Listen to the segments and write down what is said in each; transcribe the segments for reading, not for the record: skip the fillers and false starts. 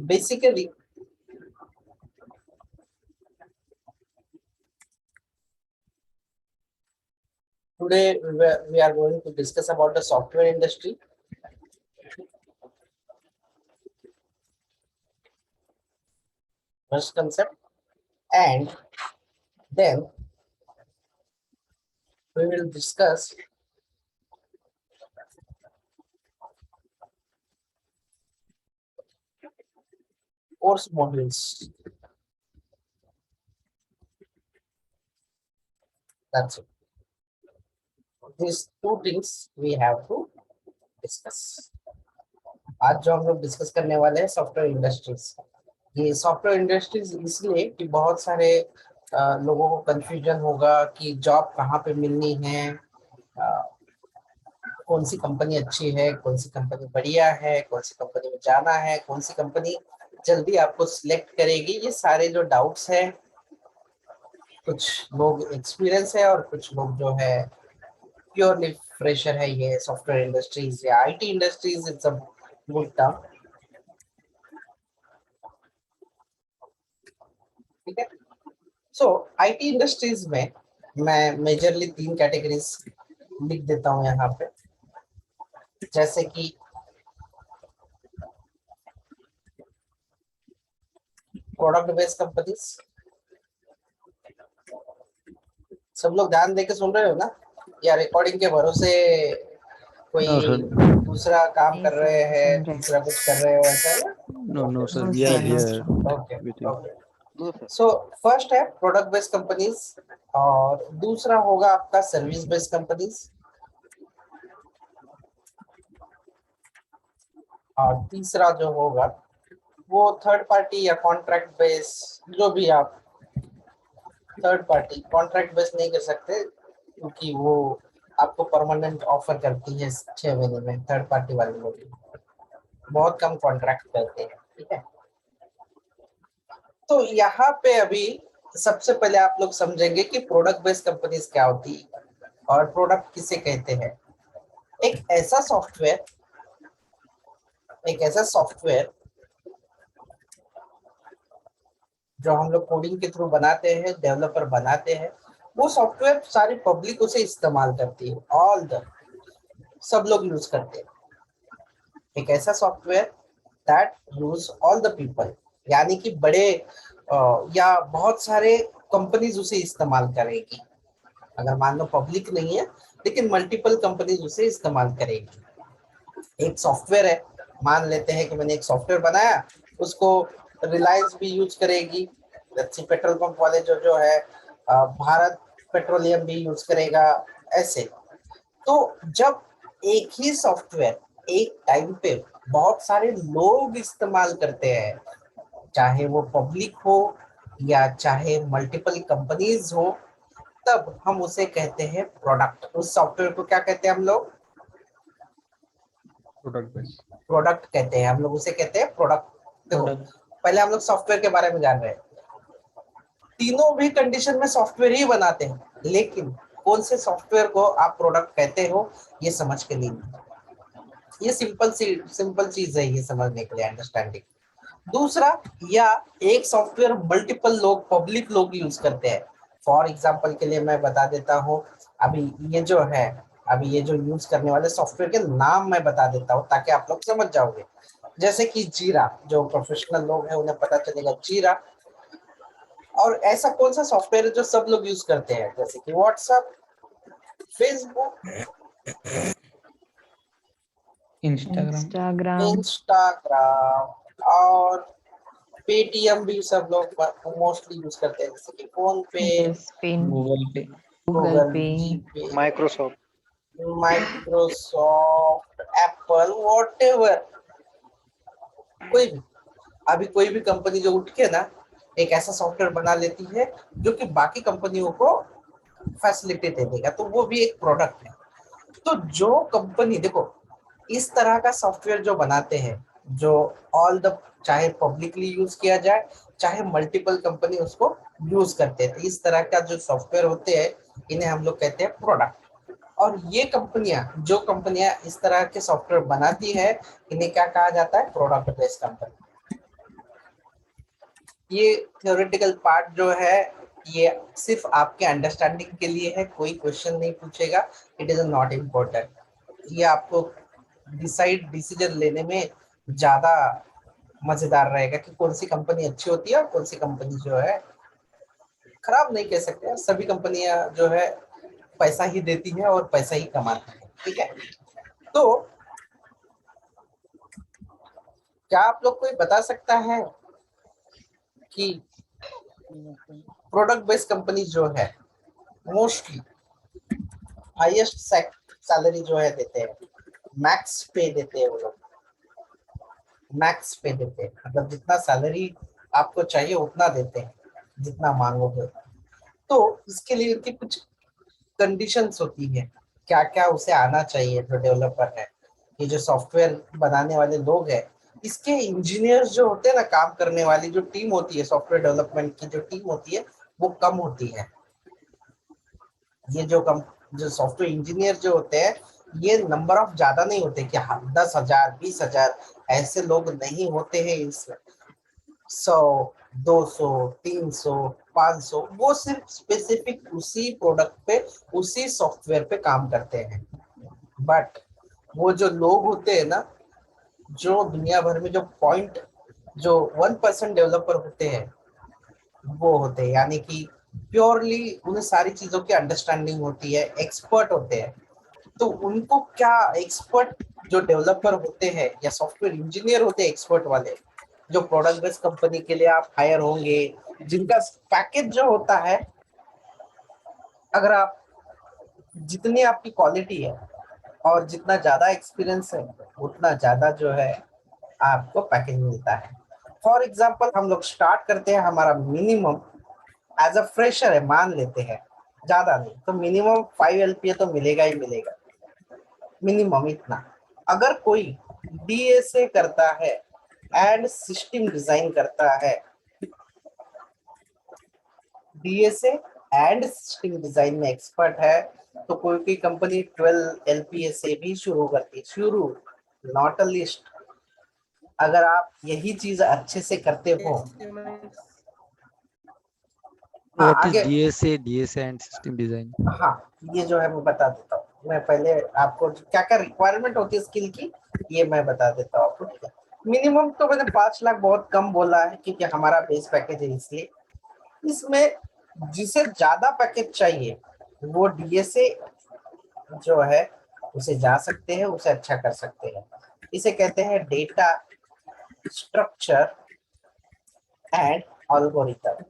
basically today we are going to discuss about the software industry. First concept, and then we will discuss course modules. That's it. These two things we have to discuss. आज जो हम लोग discuss करने वाले हैं software industries. ये software industries इसलिए कि बहुत सारे लोगों को कंफ्यूजन होगा कि जॉब कहाँ पे मिलनी है, कौन सी कंपनी अच्छी है, कौन सी कंपनी बढ़िया है, कौन सी कंपनी में जाना है, कौन सी कंपनी जल्दी आपको सिलेक्ट करेगी। ये सारे जो डाउट्स हैं, कुछ लोग एक्सपीरियंस है और कुछ लोग जो है प्योरली फ्रेशर है। ये सॉफ्टवेयर इंडस्ट्रीज या IT industries it's a good term, ठीक है। सो आईटी इंडस्ट्रीज में मैं मेजरली 3 कैटेगरीज लिख देता हूँ यहाँ पे, जैसे कि प्रोडक्ट बेस्ड कंपनीज। सब लोग ध्यान देके सुन रहे हो ना, या रिकॉर्डिंग के भरोसे कोई दूसरा काम कर रहे हैं, दूसरा कुछ कर रहे हो ऐसा है? No sir, we are here okay with you. Okay. So first है प्रोडक्ट बेस्ड कंपनीज, और दूसरा होगा आपका सर्विस बेस्ड कंपनीज, और तीसरा जो होगा वो थर्ड पार्टी या कॉन्ट्रैक्ट बेस। जो भी आप थर्ड पार्टी कॉन्ट्रैक्ट बेस नहीं कर सकते क्योंकि वो आपको परमानेंट ऑफर करती है 6 महीने में। थर्ड पार्टी वाले लोग बहुत कम कॉन्ट्रैक्ट करते हैं, ठीक है। तो यहाँ पे अभी सबसे पहले आप लोग समझेंगे कि प्रोडक्ट बेस्ड कंपनीज क्या होती है और प्रोडक्ट किसे कहते हैं। एक ऐसा सॉफ्टवेयर जो हम लोग कोडिंग के थ्रू बनाते हैं, डेवलपर बनाते हैं, वो सॉफ्टवेयर सारी पब्लिक उसे इस्तेमाल करती है, सब लोग यूज करते हैं। एक ऐसा software that use all the people, यानी कि बड़े या बहुत सारे कंपनीज उसे इस्तेमाल करेगी। अगर मान लो पब्लिक नहीं है लेकिन मल्टीपल कंपनीज उसे इस्तेमाल करेगी। एक सॉफ्टवेयर है, मान लेते हैं कि मैंने एक सॉफ्टवेयर बनाया, उसको रिलायंस भी यूज करेगी, पेट्रोल पंप वाले जो है भारत पेट्रोलियम भी यूज करेगा, ऐसे। तो जब एक ही सॉफ्टवेयर एक टाइम पे बहुत सारे लोग इस्तेमाल करते हैं, चाहे वो पब्लिक हो या चाहे मल्टीपल कंपनीज हो, तब हम उसे कहते हैं प्रोडक्ट। उस सॉफ्टवेयर को क्या कहते हैं हम लोग? प्रोडक्ट कहते हैं हम लोग, उसे कहते हैं प्रोडक्ट। देखो पहले हम लोग सॉफ्टवेयर के बारे में जान रहे हैं। तीनों भी कंडीशन में सॉफ्टवेयर ही बनाते हैं, लेकिन कौन से सॉफ्टवेयर को आप प्रोडक्ट कहते हो ये समझ के लिए, ये सिंपल चीज है ये समझने के लिए, अंडरस्टैंडिंग। दूसरा, या एक सॉफ्टवेयर मल्टीपल लोग पब्लिक लोग यूज करते हैं। फॉर एग्जांपल के लिए मैं बता देता हूँ, अभी ये जो यूज करने वाले सॉफ्टवेयर के नाम मैं बता देता हूँ ताकि आप लोग समझ जाओगे। जैसे कि जीरा, जो प्रोफेशनल लोग हैं उन्हें पता चलेगा जीरा। और ऐसा कौन सा सॉफ्टवेयर है जो सब लोग यूज करते हैं, जैसे कि व्हाट्सएप, फेसबुक, इंस्टाग्राम और पेटीएम भी सब लोग मोस्टली यूज करते हैं, जैसे कि फोन पे, गूगल पे, माइक्रोसॉफ्ट, एप्पल, व्हाटएवर। कोई भी कंपनी जो उठ के ना एक ऐसा सॉफ्टवेयर बना लेती है जो कि बाकी कंपनियों को फैसिलिटी दे देगा, तो वो भी एक प्रोडक्ट है। तो जो कंपनी, देखो, इस तरह का सॉफ्टवेयर जो बनाते हैं, जो चाहे पब्लिकली यूज किया जाए चाहे मल्टीपल कंपनी उसको यूज करते हैं, तो इस तरह का जो सॉफ्टवेयर होते हैं इन्हें हम लोग कहते हैं प्रोडक्ट। और ये जो कंपनियां इस तरह के सॉफ्टवेयर बनाती है, इन्हें क्या कहा जाता है? Product based company. ये थ्योरेटिकल पार्ट जो है ये सिर्फ आपके अंडरस्टैंडिंग के लिए है, कोई क्वेश्चन नहीं पूछेगा, इट इज नॉट इम्पोर्टेंट। ये आपको डिसीजन लेने में ज्यादा मजेदार रहेगा कि कौन सी कंपनी अच्छी होती है और कौन सी कंपनी जो है खराब नहीं कह सकते। सभी कंपनियां जो है पैसा ही देती है और पैसा ही कमाती है, ठीक है। तो क्या आप लोग कोई बता सकता है कि प्रोडक्ट बेस्ड कंपनी जो है मोस्टली हाईएस्ट सैलरी जो है देते हैं, मैक्स पे देते हैं वो लोग, मैक्स पे देते हैं, मतलब जितना सैलरी आपको चाहिए उतना देते हैं जितना मांगोगे। तो इसके लिए उनकी कुछ कंडीशंस होती है, क्या क्या उसे आना चाहिए जो डेवलपर है, ये जो सॉफ्टवेयर बनाने वाले लोग हैं, इसके इंजीनियर्स जो होते हैं ना, काम करने वाली जो टीम होती है, सॉफ्टवेयर डेवलपमेंट की जो टीम होती है वो कम होती है। ये जो सॉफ्टवेयर इंजीनियर जो होते हैं ये नंबर ऑफ ज्यादा नहीं होते कि 10,000 20,000 ऐसे लोग नहीं होते हैं इसमें। 100 200 300 500 वो सिर्फ स्पेसिफिक उसी प्रोडक्ट पे उसी सॉफ्टवेयर पे काम करते हैं। बट वो जो लोग होते हैं ना, जो दुनिया भर में जो 1% डेवलपर होते हैं वो होते हैं, यानी कि प्योरली उन्हें सारी चीजों की अंडरस्टैंडिंग होती है, एक्सपर्ट होते हैं। तो उनको क्या, एक्सपर्ट जो डेवलपर होते हैं या सॉफ्टवेयर इंजीनियर होते हैं एक्सपर्ट वाले, जो प्रोडक्ट बेस्ड कंपनी के लिए आप हायर होंगे, जिनका पैकेज जो होता है, अगर आप जितनी आपकी क्वालिटी है और जितना ज्यादा एक्सपीरियंस है उतना ज्यादा जो है आपको पैकेज मिलता है। फॉर एग्जाम्पल हम लोग स्टार्ट करते हैं, हमारा मिनिमम एज अ फ्रेशर है, मान लेते हैं ज्यादा नहीं तो मिनिमम 5 LPA तो मिलेगा ही मिलेगा, मिनिमम इतना। अगर कोई DSA करता है एंड सिस्टम डिजाइन करता है, DSA एंड सिस्टम डिजाइन में एक्सपर्ट है, तो कोई कोई कंपनी 12 LPA से भी शुरू करती है, शुरू नॉट अ लिस्ट। अगर आप यही चीज अच्छे से करते हो, हाँ What is आगे, DSA, DSA and system design? हाँ ये जो है मैं बता देता हूँ। मैं पहले आपको क्या क्या रिक्वायरमेंट होती है स्किल की ये मैं बता देता हूँ आपको, ठीक है। मिनिमम तो मैंने 5 लाख बहुत कम बोला है क्योंकि हमारा बेस पैकेज है, इसलिए इसमें जिसे ज्यादा पैकेज चाहिए वो DSA जो है उसे जा सकते हैं, उसे अच्छा कर सकते हैं। इसे कहते हैं डेटा स्ट्रक्चर एंड एल्गोरिथम।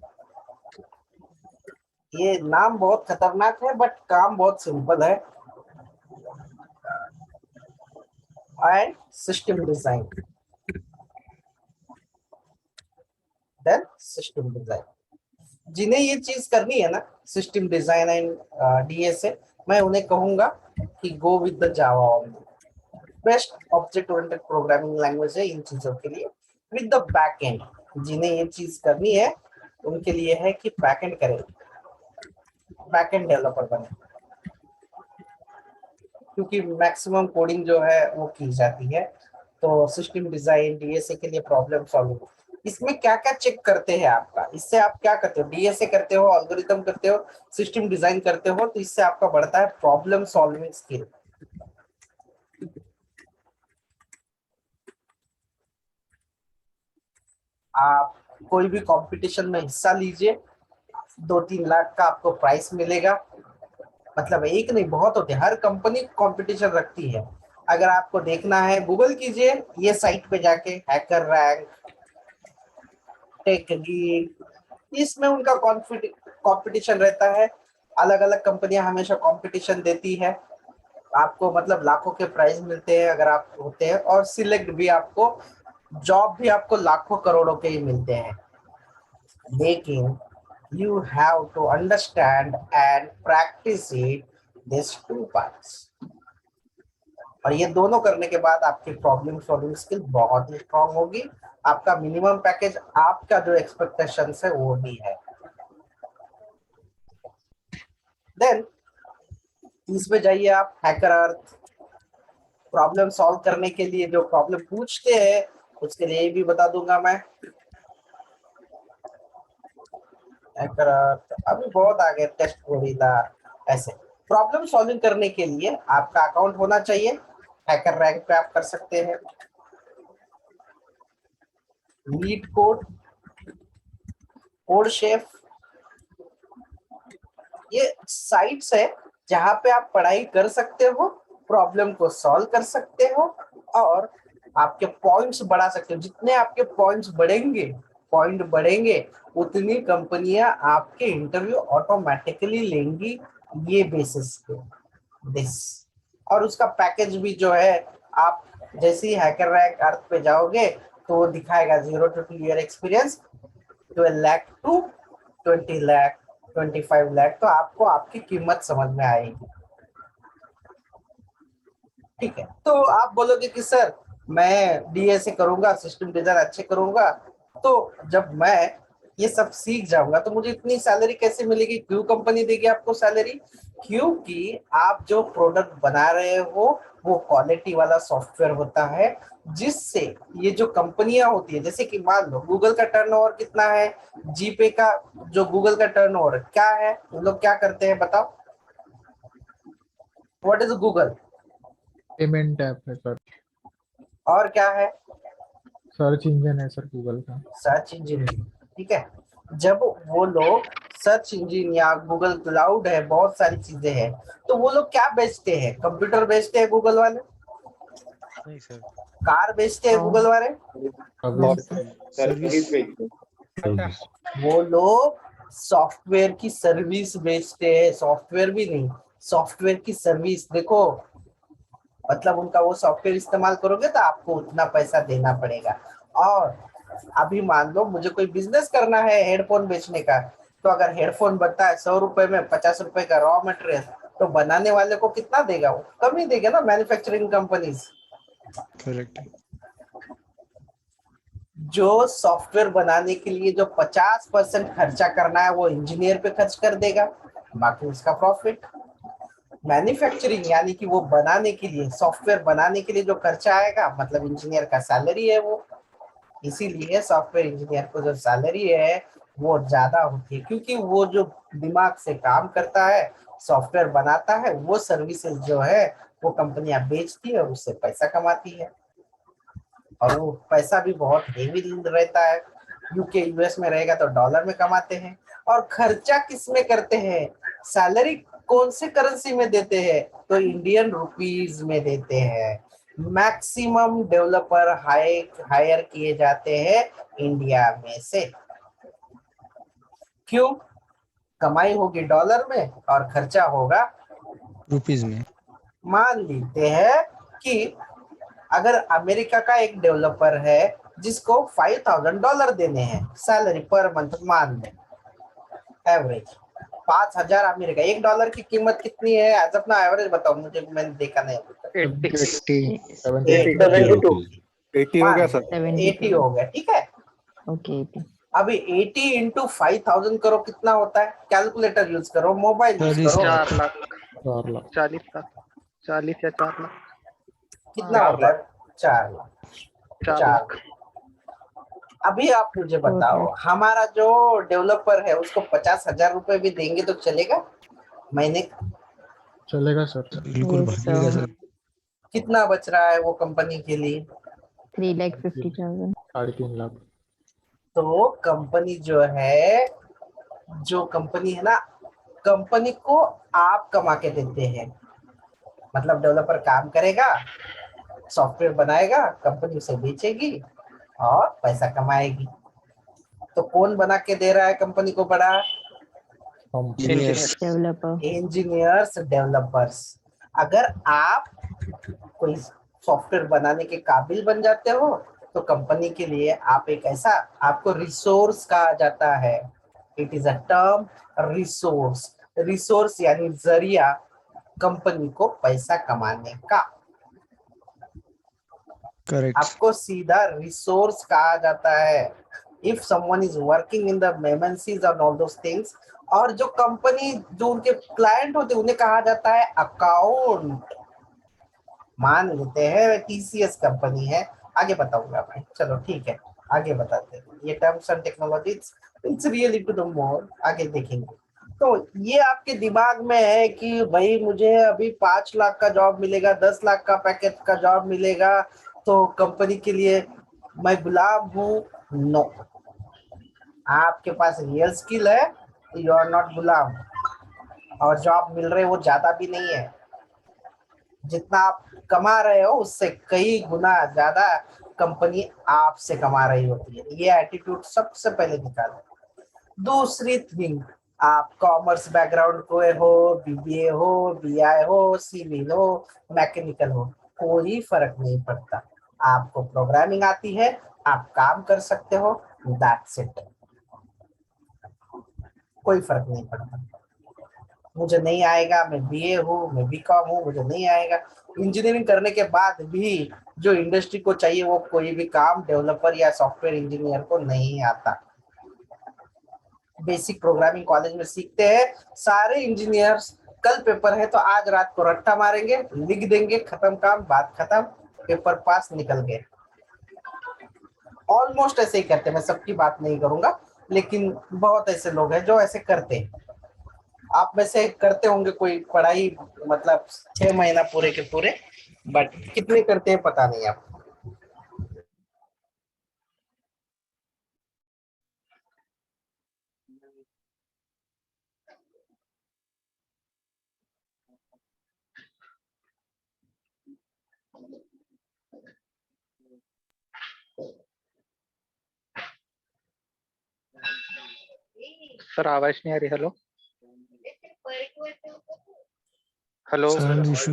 ये नाम बहुत खतरनाक है बट काम बहुत सिंपल है। And system design, then system design, जिन्हें ये चीज करनी है ना, सिस्टम डिजाइन एंड DSA, मैं उन्हें कहूंगा कि go with the Java only. Best object oriented programming language है इन चीजों के लिए, विद द बैक एंड। जिन्हें ये चीज करनी है उनके लिए है कि बैक एंड करें, बैक एंड डेवलपर बने, क्योंकि मैक्सिमम कोडिंग जो है वो की जाती है। तो सिस्टम डिजाइन DSA के लिए प्रॉब्लम सॉल्विंग, इसमें क्या क्या चेक करते हैं आपका, इससे आप क्या करते हो, DSA करते हो, एल्गोरिथम करते हो, सिस्टम डिजाइन करते हो, तो इससे आपका बढ़ता है प्रॉब्लम सॉल्विंग स्किल। आप कोई भी कंपटीशन में हिस्सा लीजिए, 2-3 लाख का आपको प्राइस मिलेगा। मतलब एक नहीं, बहुत होते हैं, हर कंपनी कंपटीशन रखती है। अगर आपको देखना है गूगल कीजिए, ये साइट पे जाके हैकर रैंक, टेक गीक, इसमें उनका कंपटीशन रहता है। अलग अलग कंपनियां हमेशा कंपटीशन देती है, आपको मतलब लाखों के प्राइज मिलते हैं अगर आप होते हैं, और सिलेक्ट भी आपको, जॉब भी आपको लाखों करोड़ों के ही मिलते हैं। लेकिन you have to understand and practice it, these two parts। और ये दोनों करने के बाद आपकी प्रॉब्लम सॉल्विंग स्किल बहुत ही स्ट्रांग होगी। आपका मिनिमम पैकेज, आपका जो एक्सपेक्टेशन है वो भी है। देन इसमें जाइए आप, हैकर अर्थ, प्रॉब्लम सॉल्व करने के लिए जो प्रॉब्लम पूछते हैं उसके लिए भी बता दूंगा मैं। हैकर अभी बहुत आगे, टेस्ट गोरिल्ला, ऐसे प्रॉब्लम सॉल्विंग करने के लिए आपका अकाउंट होना चाहिए। हैकर रैंक पे आप कर सकते हैं। लीड कोड, कोड शेफ, ये साइट्स है जहां पे आप पढ़ाई कर सकते हो, प्रॉब्लम को सॉल्व कर सकते हो और आपके पॉइंट्स बढ़ा सकते हो। जितने आपके पॉइंट्स बढ़ेंगे, पॉइंट बढ़ेंगे, उतनी कंपनियां आपके इंटरव्यू ऑटोमेटिकली लेंगी, ये बेसिस पे दिस। और उसका पैकेज भी जो है, आप जैसे ही हैकर रैंक अर्थ पे जाओगे तो वो दिखाएगा 0 to 2 year experience, 12 lakh to 20 lakh, 25 lakh, तो आपको आपकी कीमत समझ में आएगी। ठीक है, तो आप बोलोगे कि सर मैं डीएसए करूंगा, सिस्टम डिजाइन अच्छे करूंगा, तो जब मैं ये सब सीख जाऊंगा तो मुझे इतनी सैलरी कैसे मिलेगी, क्यों कंपनी देगी आपको सैलरी? क्योंकि आप जो प्रोडक्ट बना रहे हो वो क्वालिटी वाला सॉफ्टवेयर होता है, जिससे ये जो कंपनियां होती है, जैसे कि मान लो गूगल का टर्नओवर कितना है, जीपे का, जो गूगल का टर्नओवर क्या है, वो लोग क्या करते हैं बताओ? What is Google? Payment app है सर, और क्या है? सर्च इंजन है सर गूगल का। Search engine. ठीक है, जब वो लोग सर्च इंजन या गूगल क्लाउड है, बहुत सारी चीजें हैं, तो वो लोग क्या बेचते हैं? कंप्यूटर बेचते हैं गूगल वाले, नहीं सर, कार बेचते हैं गूगल वाले, सर्विस वो लोग सॉफ्टवेयर की सर्विस बेचते हैं। सॉफ्टवेयर भी नहीं, सॉफ्टवेयर की सर्विस। देखो, मतलब उनका वो सॉफ्टवेयर इस्तेमाल करोगे तो आपको उतना पैसा देना पड़ेगा। और अभी मान लो मुझे कोई बिजनेस करना है हेडफोन बेचने का, तो अगर हेडफोन बनता है 100 रुपए में, 50 रुपए का रॉ मटेरियल, तो बनाने वाले को कितना देगा? वो कम ही देगा ना, मैन्युफैक्चरिंग कंपनीज। करेक्ट। जो सॉफ्टवेयर बनाने के लिए जो 50% खर्चा करना है वो इंजीनियर पे खर्च कर देगा, बाकी उसका प्रॉफिट। मैन्युफैक्चरिंग यानी कि वो बनाने के लिए, सॉफ्टवेयर बनाने के लिए जो खर्चा आएगा, मतलब इंजीनियर का सैलरी है वो। इसीलिए सॉफ्टवेयर इंजीनियर को जो सैलरी है वो ज्यादा होती है, क्योंकि वो जो दिमाग से काम करता है, सॉफ्टवेयर बनाता है, वो सर्विसेज जो है वो कंपनियां बेचती है और उससे पैसा कमाती है। और वो पैसा भी बहुत हेवी रहता है। यूके यूएस में रहेगा तो डॉलर में कमाते हैं। और खर्चा किस में करते हैं? सैलरी कौन से करेंसी में देते हैं? तो इंडियन रुपीज में देते हैं। मैक्सिमम डेवलपर हायर किए जाते हैं इंडिया में से। क्यों? कमाई होगी डॉलर में और खर्चा होगा रुपीज में। मान लेते हैं कि अगर अमेरिका का एक डेवलपर है जिसको $5,000 देने हैं सैलरी पर मंथ, मान लें एवरेज 5,000 अमेरिका, $1 की कीमत कितनी है? आज अपना एवरेज बताओ मुझे, मैंने देखा नहीं अभी तक। 72 80 हो गया मान सर। 80 हो गया, ठीक है। ओके। अभी 80 इंटू 5,000 करो, कितना होता है? कैलकुलेटर यूज करो, मोबाइल यूज 40 करो। 4 लाख 4 लाख 40 लाख 40 या 4 लाख कितना 4 होता है? 4 लाख। 4 4 लाख। अभी आप मुझे बताओ, हमारा जो डेवलपर है उसको 50,000 रुपए भी देंगे तो चलेगा महीने का? चलेगा सर। बिल्कुल Yes, भागेगा sir. सर। कितना बच रहा है वो कंपनी के लिए? 3,50,000. 3.5 लाख। तो कंपनी जो है, जो कंपनी है ना, कंपनी को आप कमा के देते हैं। मतलब डेवलपर काम करेगा, सॉफ्टवेयर बनाएगा, कंपनी उसे बेचेगी और पैसा कमाएगी। तो कौन बना के दे रहा है कंपनी को बड़ा? इंजीनियर्स। Developer. Engineers, developers. अगर आप कोई सॉफ्टवेयर बनाने के काबिल बन जाते हो तो कंपनी के लिए आप एक ऐसा, आपको रिसोर्स कहा जाता है। It is a term, resource. Resource यानी जरिया कंपनी को पैसा कमाने का। करेक्ट। आपको सीधा रिसोर्स कहा जाता है। If someone is working in the MNCs और ऑल दोस थिंग्स, और जो कंपनी, जो उनके क्लाइंट होते हैं, उन्हें कहा जाता है अकाउंट। मान लेते हैं TCS कंपनी है, आगे बताऊंगा मैं, चलो ठीक है, आगे बताते हैं। ये terms and technologies it's really to the more, आगे देखेंगे। तो ये आपके दिमाग में है कि भाई मुझे अभी 5 लाख का जॉब मिलेगा, 10 लाख का पैकेज का जॉब मिलेगा, तो कंपनी के लिए मैं गुलाम हूँ। नो, आपके पास रियल स्किल है, यू आर नॉट गुलाम। और जॉब मिल रहे वो ज्यादा भी नहीं है, जितना आप कमा रहे हो उससे कई गुना ज्यादा कंपनी आपसे कमा रही होती है। ये एटीट्यूड सबसे पहले निकालो। दूसरी थिंग, आप कॉमर्स बैकग्राउंड को हो, बीबीए हो, बीआई हो, सिविल हो, मैकेनिकल हो, कोई फर्क नहीं पड़ता। आपको प्रोग्रामिंग आती है, आप काम कर सकते हो, दैट्स इट। कोई फर्क नहीं पड़ता। मुझे नहीं आएगा, मैं बीए हूँ, मैं बीकॉम हूँ, मुझे नहीं आएगा। इंजीनियरिंग करने के बाद भी जो इंडस्ट्री को चाहिए वो कोई भी काम डेवलपर या सॉफ्टवेयर इंजीनियर को नहीं आता। बेसिक प्रोग्रामिंग कॉलेज में सीखते हैं सारे इंजीनियर्स। कल पेपर है तो आज रात को रट्टा मारेंगे, लिख देंगे, खत्म काम, बात खत्म, पेपर पास, निकल गए। ऑलमोस्ट ऐसे ही करते हैं, मैं सबकी बात नहीं करूंगा, लेकिन बहुत ऐसे लोग हैं जो ऐसे करते हैं। आप में से करते होंगे कोई पढ़ाई, मतलब 6 महीना पूरे के पूरे, बट कितने करते हैं पता नहीं आप। सर आवाज नहीं आ रही। Hello hello sound issue,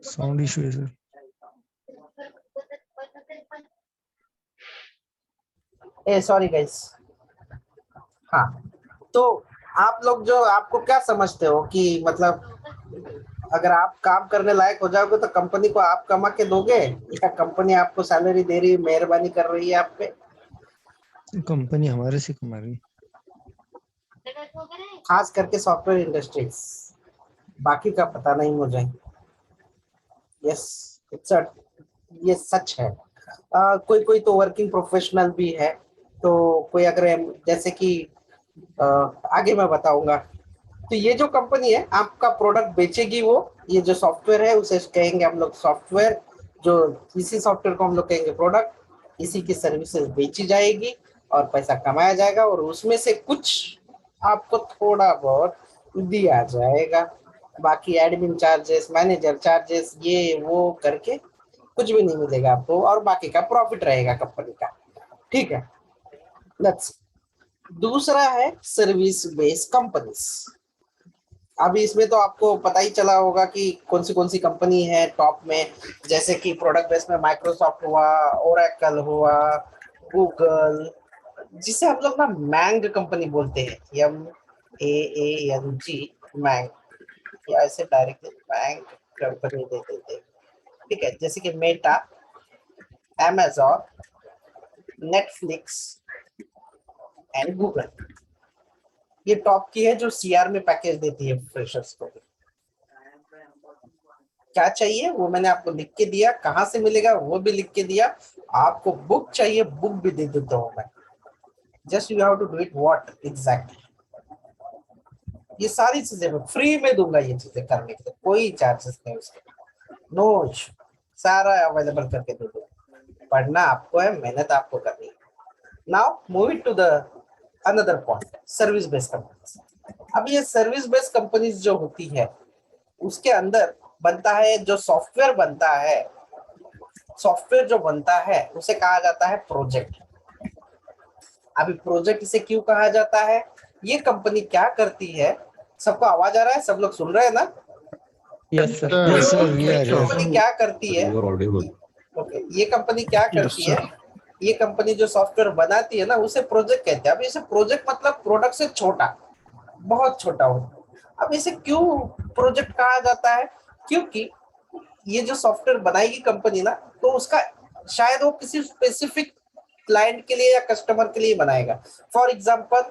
sound issue है सर। ए सॉरी गाइस। हाँ, तो आप लोग जो, आपको क्या समझते हो कि मतलब अगर आप काम करने लायक हो जाओगे तो कंपनी को आप कमा के दोगे, या कंपनी आपको सैलरी दे रही है, मेहरबानी कर रही है आप पे? कंपनी हमारे से कमा रही। खास करके सॉफ्टवेयर इंडस्ट्रीज, बाकी का पता नहीं मुझे। यस, इट्स ये सच है। कोई कोई तो वर्किंग प्रोफेशनल भी है, तो कोई अगर जैसे कि आगे मैं बताऊंगा। तो ये जो कंपनी है आपका प्रोडक्ट बेचेगी, वो ये जो सॉफ्टवेयर है उसे कहेंगे हम लोग सॉफ्टवेयर, जो इसी सॉफ्टवेयर को हम लोग कहेंगे प्रोडक्ट। इसी की सर्विसेज बेची जाएगी और पैसा कमाया जाएगा, और उसमें से कुछ आपको थोड़ा बहुत दिया जाएगा। बाकी एडमिन चार्जेस, मैनेजर चार्जेस, ये वो करके कुछ भी नहीं मिलेगा आपको, और बाकी का प्रॉफिट रहेगा कंपनी का। ठीक है, लेट्स। दूसरा है सर्विस बेस्ड कंपनीज। अभी इसमें तो आपको पता ही चला होगा कि कौन सी कंपनी है टॉप में, जैसे कि प्रोडक्ट बेस में माइक्रोसॉफ्ट हुआ, ओरेकल हुआ, गूगल, जिसे हम लोग ना मैंग कंपनी बोलते हैं, MAANG, मैंग, या ऐसे डायरेक्टली मैंग कंपनी दे देते हैं। ठीक है, जैसे कि Meta, Amazon, Netflix and Google, ये टॉप की है जो CR में पैकेज देती है फ्रेशर्स को। क्या चाहिए वो मैंने आपको लिख के दिया, कहाँ से मिलेगा वो भी लिख के दिया। आपको बुक चाहिए, बुक भी दे देता हूँ मैं। Just you have to do it what exactly. ये सारी चीजें मैं फ्री में दूंगा, ये चीजें करने के लिए कोई चार्जेस नहीं उसके, नो, सारा अवेलेबल करके दे दूंगा। पढ़ना आपको है, मेहनत आपको करनी है। Now move it to the another point, service based companies. अब ये सर्विस बेस्ड कंपनीज जो होती है उसके अंदर बनता है, जो सॉफ्टवेयर बनता है, सॉफ्टवेयर जो बनता है उसे कहा जाता है प्रोजेक्ट। अभी प्रोजेक्ट इसे क्यों कहा जाता है? ये कंपनी क्या करती है? सबको आवाज आ रहा है? सब लोग सुन रहे हैं ना? यस सर, वी ये आर कंपनी क्या करती है? ओके, ये कंपनी क्या करती है? ये कंपनी जो सॉफ्टवेयर बनाती है ना, उसे प्रोजेक्ट कहते हैं। अब इसे प्रोजेक्ट मतलब प्रोडक्ट से छोटा, बहुत छोटा होता है। अब इसे क्यों प्रोजेक्ट कहा जाता है? क्योंकि ये जो सॉफ्टवेयर बनाएगी कंपनी ना, तो उसका शायद वो किसी स्पेसिफिक क्लाइंट के लिए या कस्टमर के लिए बनाएगा। फॉर एग्जांपल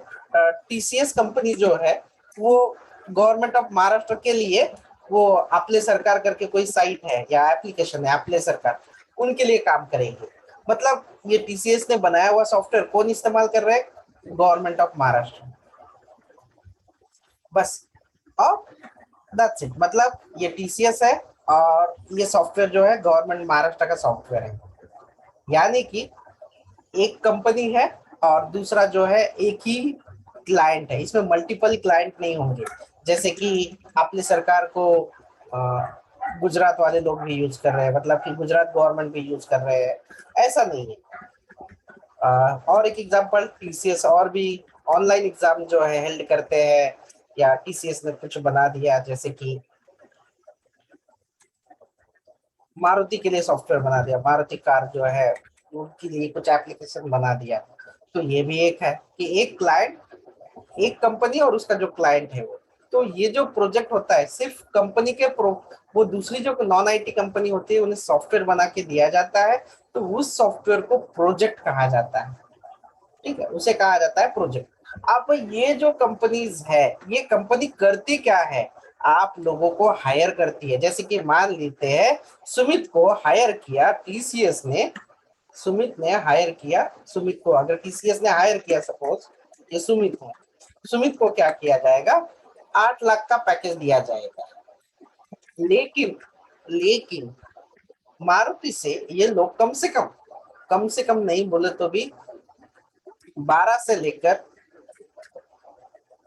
TCS कंपनी जो है वो गवर्नमेंट ऑफ महाराष्ट्र के लिए, वो आपले सरकार करके कोई साइट है या एप्लीकेशन है, आपले सरकार, उनके लिए काम करेंगे। मतलब ये TCS ने बनाया हुआ सॉफ्टवेयर कौन इस्तेमाल कर रहे हैं? गवर्नमेंट ऑफ महाराष्ट्र, बस। और दैट्स इट, मतलब ये टीसीएस है और ये सॉफ्टवेयर जो है गवर्नमेंट महाराष्ट्र का सॉफ्टवेयर है। यानी कि एक कंपनी है और दूसरा जो है एक ही क्लाइंट है, इसमें मल्टीपल क्लाइंट नहीं होंगे। जैसे कि अपनी सरकार को गुजरात वाले लोग भी यूज कर रहे हैं, मतलब कि गुजरात गवर्नमेंट भी यूज कर रहे हैं, ऐसा नहीं है। और एक एग्जांपल, टीसीएस और भी ऑनलाइन एग्जाम जो है हेल्ड करते हैं, या टीसीएस ने कुछ बना दिया, जैसे कि मारुति के लिए सॉफ्टवेयर बना दिया, मारुति कार जो है उनके लिए कुछ एप्लीकेशन बना दिया। तो ये भी एक है कि एक क्लाइंट, एक कंपनी और उसका जो क्लाइंट है वो। तो ये जो प्रोजेक्ट होता है सिर्फ कंपनी के वो दूसरी जो नॉन आईटी कंपनी होती है उन्हें सॉफ्टवेयर बना के दिया जाता है, तो उस सॉफ्टवेयर को प्रोजेक्ट कहा जाता है। ठीक है, उसे कहा जाता है प्रोजेक्ट। अब ये जो कंपनीज है, ये कंपनी करती क्या है, आप लोगों को हायर करती है। जैसे कि मान लेते हैं सुमित को हायर किया टीसीएस ने, सुमित ने हायर किया, सुमित को अगर टीसीएस ने हायर किया, सपोज ये सुमित है, सुमित को क्या किया जाएगा, 8 लाख का पैकेज दिया जाएगा। लेकिन लेकिन मारुति से ये लोग कम से कम नहीं बोले तो भी 12 से लेकर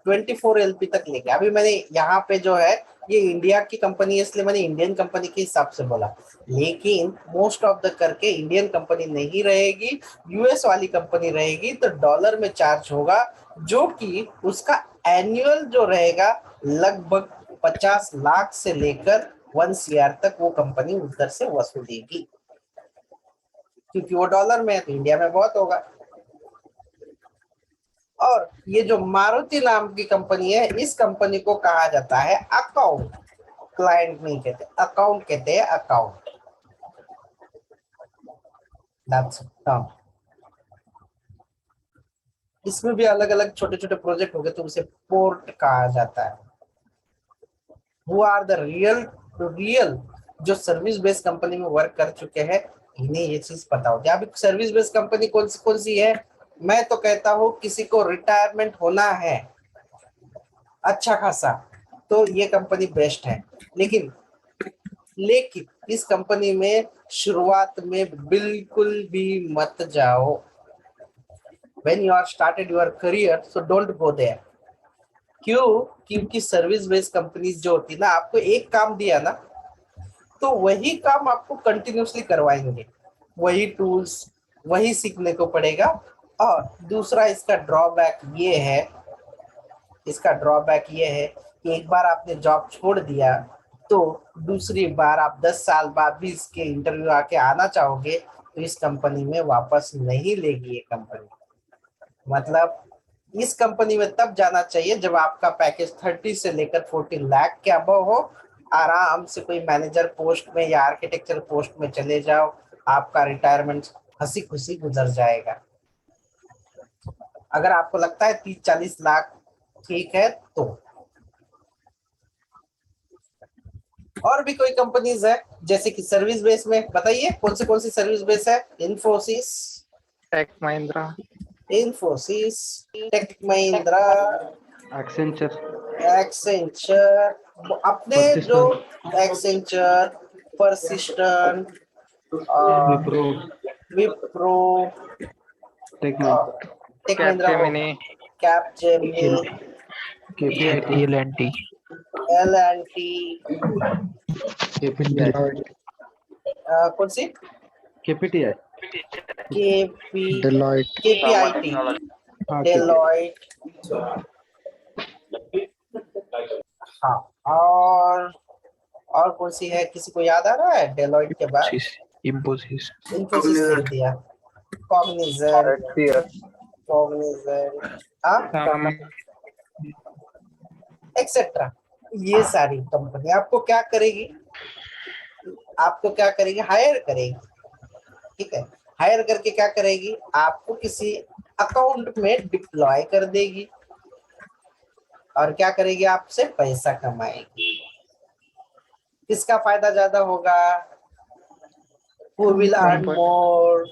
24 एलपी तक लेके। अभी मैंने यहाँ पे जो है ये इंडिया की कंपनी है, इसलिए मैंने इंडियन कंपनी के हिसाब से बोला, लेकिन मोस्ट ऑफ द करके इंडियन कंपनी नहीं रहेगी, यूएस वाली कंपनी रहेगी, तो डॉलर में चार्ज होगा, जो कि उसका एनुअल जो रहेगा लगभग 50 लाख से लेकर 1 CR तक वो कंपनी उधर से वसूलेगी, क्योंकि वो डॉलर में है तो इंडिया में बहुत होगा। और ये जो मारुति नाम की कंपनी है, इस कंपनी को कहा जाता है अकाउंट, क्लाइंट नहीं कहते, अकाउंट कहते हैं, अकाउंट। That's it. इसमें भी अलग अलग छोटे छोटे प्रोजेक्ट हो गए, तो उसे पोर्ट कहा जाता है। हु आर द रियल जो सर्विस बेस्ड कंपनी में वर्क कर चुके हैं, इन्हें ये चीज पता होगी। अभी सर्विस बेस्ड कंपनी कौन सी है, मैं तो कहता हूँ किसी को रिटायरमेंट होना है अच्छा खासा, तो ये कंपनी बेस्ट है। लेकिन इस कंपनी में शुरुआत में बिल्कुल भी मत जाओ। When you are started your career, so don't go there. क्यों? क्योंकि सर्विस बेस्ड कंपनीज जो होती है ना, आपको एक काम दिया ना, तो वही काम आपको कंटिन्यूसली करवाएंगे, वही टूल्स, वही सीखने को पड़ेगा। और दूसरा इसका ड्रॉबैक ये है, कि एक बार आपने जॉब छोड़ दिया तो दूसरी बार आप 10 साल बाद भी इसके इंटरव्यू आके आना चाहोगे तो इस कंपनी में वापस नहीं लेगी ये कंपनी। मतलब इस कंपनी में तब जाना चाहिए जब आपका पैकेज 30 से लेकर 40 लाख के अबव हो, आराम से कोई मैनेजर पोस्ट में या आर्किटेक्चर पोस्ट में चले जाओ, आपका रिटायरमेंट हंसी खुशी गुजर जाएगा। अगर आपको लगता है 30-40 लाख ठीक है तो। और भी कोई कंपनीज है जैसे कि सर्विस बेस में, बताइए कौन सी सर्विस बेस है? इन्फोसिस, टेक महिंद्रा, टेक महिंद्रा, एक्सेंचर, अपने जो Accenture, Persistent, Wipro, Tech Mahindra, Capgemini, L&T, L&T, कौन सी? KPTI, KPIT, Deloitte. हाँ, और कौन सी है, किसी को याद आ रहा है? डेलॉइट के बाद Infosys, इन्फोसिस दे दिया, कॉग्निजेंट, एक्सेट्रा। ये सारी कंपनी आपको क्या करेगी, हायर करेगी। ठीक है, हायर करके क्या करेगी, आपको किसी अकाउंट में डिप्लॉय कर देगी और क्या करेगी, आपसे पैसा कमाएगी। किसका फायदा ज्यादा होगा? Who will earn more?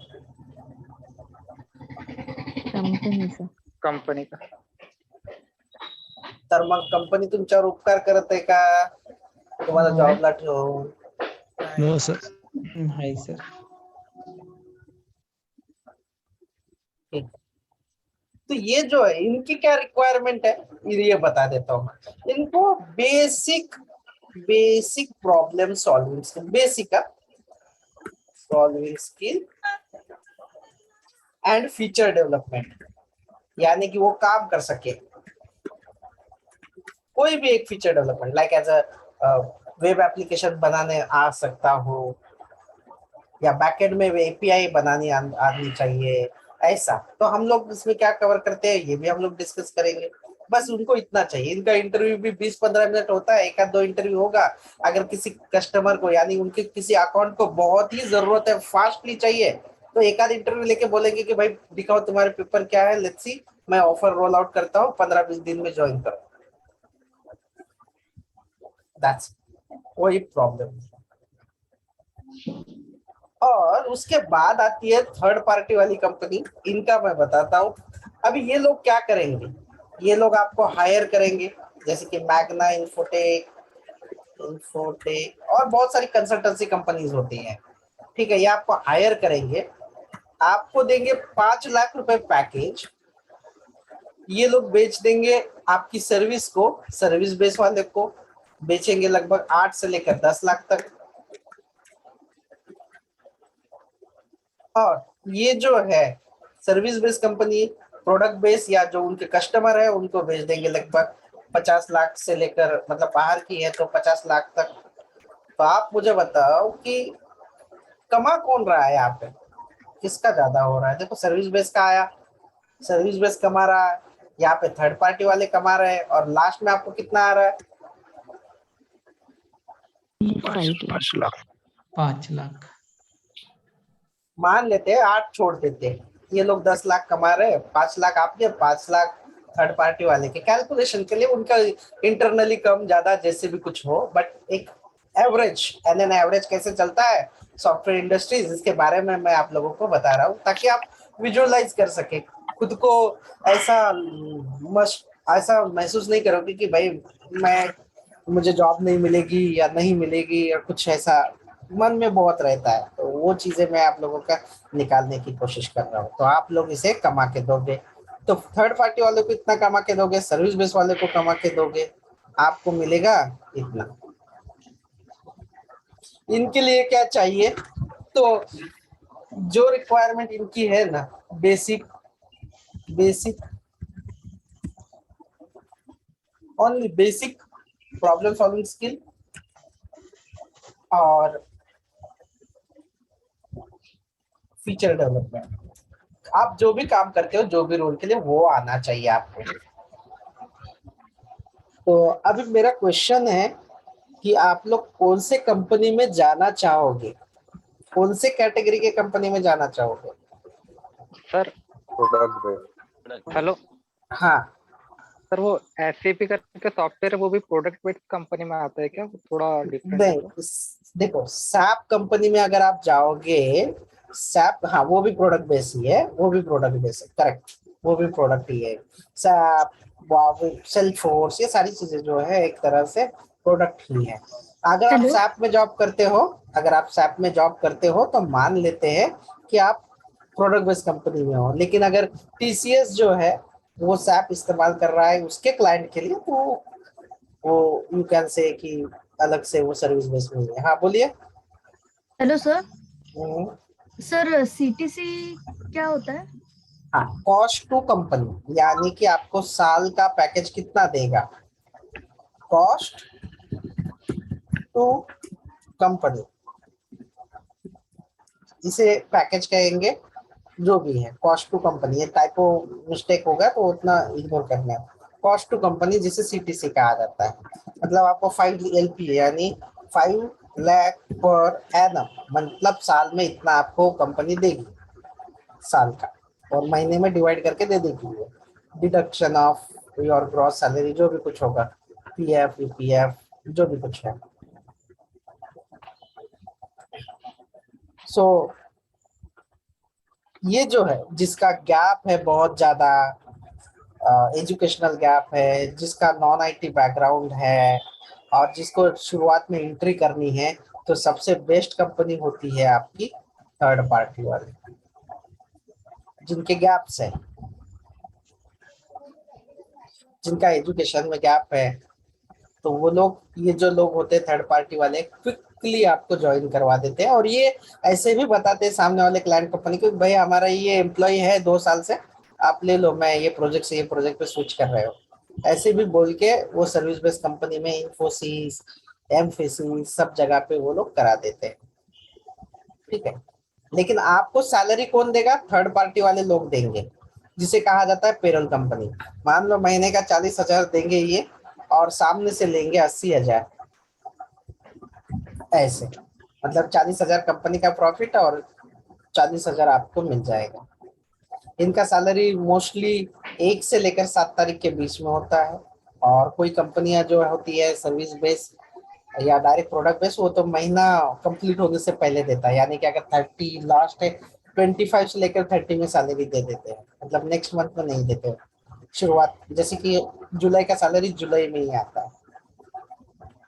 Company से कंपनी का. तर मग कंपनी तुमच्यावर उपकार करत आहे का तुम्हाला No. जॉबला ठेवून? No, sir. Hi sir. ठीक. तो ये जो है इनकी क्या रिक्वायरमेंट है ये बता देता हूँ. इनको basic problem solving skill, basic solving skill and feature development, यानी कि वो काम कर सके कोई भी एक feature development, like as a web application बनाने आ सकता हो या बैकएंड में एपीआई बनानी आनी चाहिए ऐसा. तो हम लोग इसमें क्या कवर करते हैं ये भी हम लोग डिस्कस करेंगे. बस उनको इतना चाहिए. इनका इंटरव्यू भी 20-15 मिनट होता है, एक आध 2 इंटरव्यू होगा. अगर किसी कस्टमर को यानी उनके किसी अकाउंट को बहुत ही जरूरत है, फास्टली चाहिए, तो एक आध इंटरव्यू लेके बोलेंगे कि भाई दिखाओ तुम्हारे पेपर क्या है, लेट्स सी, मैं ऑफर रोल आउट करता हूँ, 15-20 दिन में ज्वाइन करो. दैट्स वही प्रॉब्लम. और उसके बाद आती है थर्ड पार्टी वाली कंपनी. इनका मैं बताता हूँ. अभी ये लोग क्या करेंगे, ये लोग आपको हायर करेंगे, जैसे कि मैग्ना, इन्फोटेक और बहुत सारी कंसल्टेंसी कंपनीज होती हैं. ठीक है, ये आपको हायर करेंगे, आपको देंगे 5 लाख रुपए पैकेज. ये लोग बेच देंगे आपकी सर्विस को, सर्विस बेस वाले को बेचेंगे लगभग 8 से लेकर 10 लाख तक. और ये जो है service base company, product base या जो उनके कस्टमर है उनको बेच देंगे लगभग 50 लाख से लेकर, मतलब बाहर की है तो 50 लाख तक. तो आप मुझे बताओ कि कमा कौन रहा है यहाँ पे, किसका ज्यादा हो रहा है? देखो सर्विस बेस का आया, सर्विस बेस कमा रहा है, यहाँ पे थर्ड पार्टी वाले कमा रहे हैं, और लास्ट में आपको कितना आ रहा है? 5 lakh. 5 लाख. मान लेते हैं 8 छोड़ देते हैं, ये लोग 10 लाख कमा रहे हैं, 5 लाख आपके, 5 लाख थर्ड पार्टी वाले के. कैलकुलेशन के लिए उनका इंटरनली कम ज्यादा जैसे भी कुछ हो, बट एक एवरेज, एन एवरेज कैसे चलता है सॉफ्टवेयर इंडस्ट्रीज, इसके बारे में मैं आप लोगों को बता रहा हूँ ताकि आप विजुअलाइज कर सके खुद को. ऐसा महसूस नहीं करोगे कि भाई मुझे जॉब नहीं मिलेगी या नहीं मिलेगी, या कुछ ऐसा मन में बहुत रहता है. तो वो चीजें मैं आप लोगों का निकालने की कोशिश कर रहा हूँ. तो आप लोग इसे कमा के दोगे, तो थर्ड पार्टी वाले को इतना कमा के दोगे, सर्विस बेस वाले को कमा के दोगे, आपको मिलेगा इतना. इनके लिए क्या चाहिए? तो जो रिक्वायरमेंट इनकी है ना, basic only basic problem solving skill और फीचर डेवलपमेंट. आप जो भी काम करते हो, जो भी रोल के लिए, वो आना चाहिए आपको. तो अभी मेरा क्वेश्चन है कि आप लोग कौन से कंपनी में जाना चाहोगे, कौन से कैटेगरी के कंपनी में जाना चाहोगे? सर हेलो हाँ, सर, वो एसएपी करके सॉफ्टवेयर है, वो भी प्रोडक्ट बेस्ड कंपनी में आता है क्या? वो थोड़ा डिफरेंट है नहीं, क्या? देखो सैप कंपनी में अगर आप जाओगे, सैप, हाँ वो भी प्रोडक्ट बेस ही है, वो भी प्रोडक्ट बेस है, करेक्ट, वो भी प्रोडक्ट ही है. सैप, सेल्सफोर्स, ये सारी चीजें जो है एक तरह से प्रोडक्ट ही है. अगर आप सैप में जॉब करते हो, तो मान लेते हैं कि आप प्रोडक्ट बेस्ड कंपनी में हो. लेकिन अगर टीसीएस जो है वो सैप इस्तेमाल कर रहा है उसके क्लाइंट के लिए, तो वो यू कैन से कि अलग से वो सर्विस बेस में है. हाँ बोलिए. Hello sir. हम्म, सर सीटीसी क्या होता है? हाँ, कॉस्ट टू कंपनी, यानी कि आपको साल का पैकेज कितना देगा, कॉस्ट टू कंपनी, इसे पैकेज कहेंगे. जो भी है कॉस्ट टू कंपनी, ये टाइपो मिस्टेक होगा तो उतना इग्नोर करना है. कॉस्ट टू कंपनी जिसे सीटीसी कहा जाता है, मतलब आपको 5 LP यानी 5 लाख पर एनम, मतलब साल में इतना आपको कंपनी देगी साल का, और महीने में डिवाइड करके दे देगी वो, deduction of your gross salary, जो भी कुछ होगा, पीएफ, ईपीएफ, जो भी कुछ है. सो ये जो है जिसका गैप है बहुत ज्यादा, एजुकेशनल गैप है, जिसका नॉन आईटी बैकग्राउंड है और जिसको शुरुआत में एंट्री करनी है, तो सबसे बेस्ट कंपनी होती है आपकी थर्ड पार्टी वाली, जिनके गैप्स है, जिनका एजुकेशन में गैप है, तो वो लोग, ये जो लोग होते हैं थर्ड पार्टी वाले, क्विकली आपको ज्वाइन करवा देते हैं। और ये ऐसे भी बताते हैं सामने वाले क्लाइंट कंपनी को, भाई हमारा ये एम्प्लॉय है 2 साल से, आप ले लो, मैं ये प्रोजेक्ट से ये प्रोजेक्ट पे स्विच कर रहे हो, ऐसे भी बोल के वो सर्विस बेस्ड कंपनी में इन्फोसिस, एमफोसिस सब जगह पे वो लोग करा देते हैं। ठीक है, लेकिन आपको सैलरी कौन देगा? थर्ड पार्टी वाले लोग देंगे, जिसे कहा जाता है पेरोल कंपनी। मान लो महीने का 40,000 देंगे ये, और सामने से लेंगे 80,000, ऐसे, मतलब 40,000 कंपनी का प्रॉफिट और 40,000 आपको मिल जाएगा। इनका सैलरी मोस्टली 1 से लेकर 7 तारीख के बीच में होता है। और कोई कंपनियां जो होती है सर्विस बेस या डायरेक्ट प्रोडक्ट बेस, वो तो महीना कंप्लीट होने से पहले देता है, यानी कि अगर 30 लास्ट है, 25 से लेकर 30 में सैलरी दे देते हैं, मतलब नेक्स्ट मंथ में नहीं देते। शुरुआत जैसे कि जुलाई का सैलरी जुलाई में ही आता है।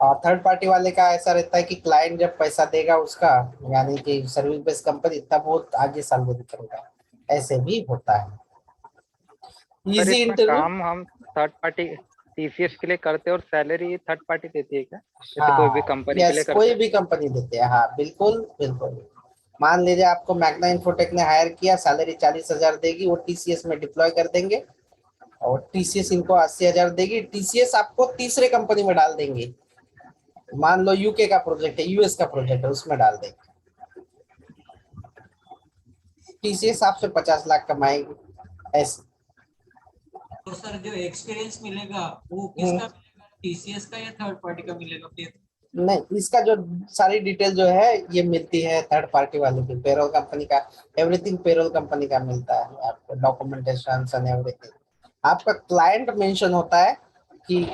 और थर्ड पार्टी वाले का ऐसा रहता है कि क्लाइंट जब पैसा देगा उसका, यानी कि सर्विस बेस्ड कंपनी, तब वो आगे सैलरी करेगा, ऐसे भी होता है। सर इजी इसमें इंटरव्यू। काम हम थर्ड पार्टी टीसीएस के लिए करते हैं और सैलरी थर्ड पार्टी देती है क्या, जैसे कोई भी हाँ, कंपनी के लिए यस, करते कोई हैं? भी कंपनी देते हैं, हाँ बिल्कुल बिल्कुल। मान लीजिए आपको मैग्ना इन्फोटेक ने हायर किया, सैलरी 40,000 देगी, वो टीसीएस में डिप्लॉय कर देंगे, और टीसीएस इनको 80,000 देगी। टीसीएस आपको तीसरे कंपनी में डाल देंगे, मान लो यूके का प्रोजेक्ट है, यूएस का प्रोजेक्ट है, उसमें डाल देंगे। टीसीएस आपसे 50 लाख कमाएगी, ऐसे। तो सर जो एक्सपीरियंस मिलेगा वो किसका मिलेगा, टीसीएस का या थर्ड पार्टी का मिलेगा फिर? नहीं, इसका जो सारी डिटेल जो है ये मिलती है थर्ड पार्टी वालों की, पेरोल कंपनी का एवरीथिंग पेरोल कंपनी का मिलता है आपको, डॉक्यूमेंटेशन एंड एवरीथिंग। आपका क्लाइंट मेंशन होता है कि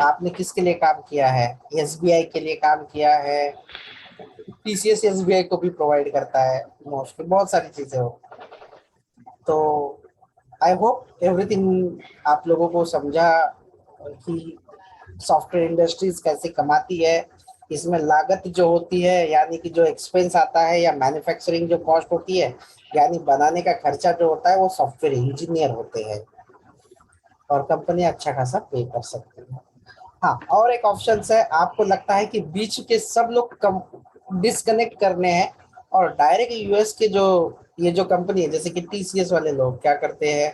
आपने किसके लिए काम किया है, एसबीआई के लिए काम किया है, टीसीएस एसबीआई को भी प्रोवाइड करता है, मोस्टली बहुत सारी चीजें हो। तो आई होप एवरीथिंग आप लोगों को समझा कि सॉफ्टवेयर इंडस्ट्रीज कैसे कमाती है। इसमें लागत जो होती है, यानी कि जो एक्सपेंस आता है, या मैन्युफैक्चरिंग जो कॉस्ट होती है, यानी बनाने का खर्चा जो होता है, वो सॉफ्टवेयर इंजीनियर होते हैं, और कंपनी अच्छा खासा पे कर सकती है। हाँ, और एक ऑप्शन है, आपको लगता है कि बीच के सब लोग डिस्कनेक्ट करने हैं और डायरेक्ट यूएस के जो ये जो कंपनी है, जैसे कि टीसीएस वाले लोग क्या करते हैं,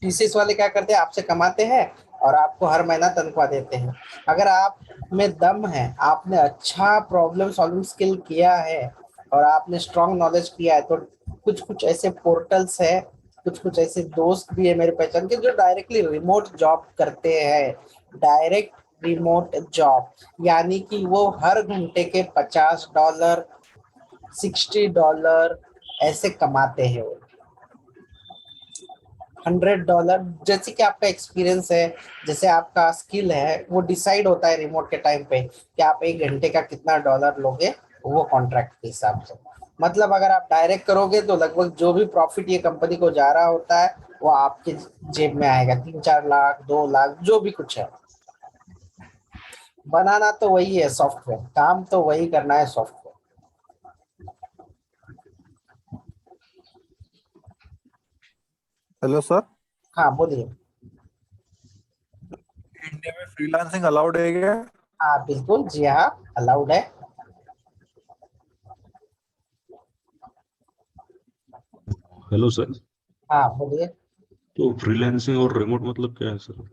टीसीएस वाले क्या करते हैं, आपसे कमाते हैं और आपको हर महीना तनख्वाह देते हैं। अगर आप में दम है, आपने अच्छा प्रॉब्लम सॉल्विंग स्किल किया है और आपने स्ट्रॉन्ग नॉलेज किया है, तो कुछ कुछ ऐसे पोर्टल्स है, कुछ कुछ ऐसे दोस्त भी है मेरे पहचान के, जो डायरेक्टली रिमोट जॉब करते हैं। डायरेक्ट रिमोट जॉब, यानी कि वो हर घंटे के $50, $60 ऐसे कमाते हैं वो, $100, जैसे कि आपका एक्सपीरियंस है, जैसे आपका स्किल है, वो डिसाइड होता है रिमोट के टाइम पे कि आप 1 घंटे का कितना डॉलर लोगे, वो कॉन्ट्रैक्ट के हिसाब से। मतलब अगर आप डायरेक्ट करोगे तो लगभग जो भी प्रॉफिट ये कंपनी को जा रहा होता है, वो आपके जेब में आएगा, 3-4 लाख, 2 लाख, जो भी कुछ है। बनाना तो वही है सॉफ्टवेयर, काम तो वही करना है सॉफ्टवेयर। हेलो सर, हाँ बोलिए। इंडिया में फ्रीलांसिंग अलाउड है क्या? हाँ बिल्कुल, जी हाँ, अलाउड है। हेलो सर, हाँ बोलिए। तो फ्रीलांसिंग और रिमोट मतलब क्या है सर?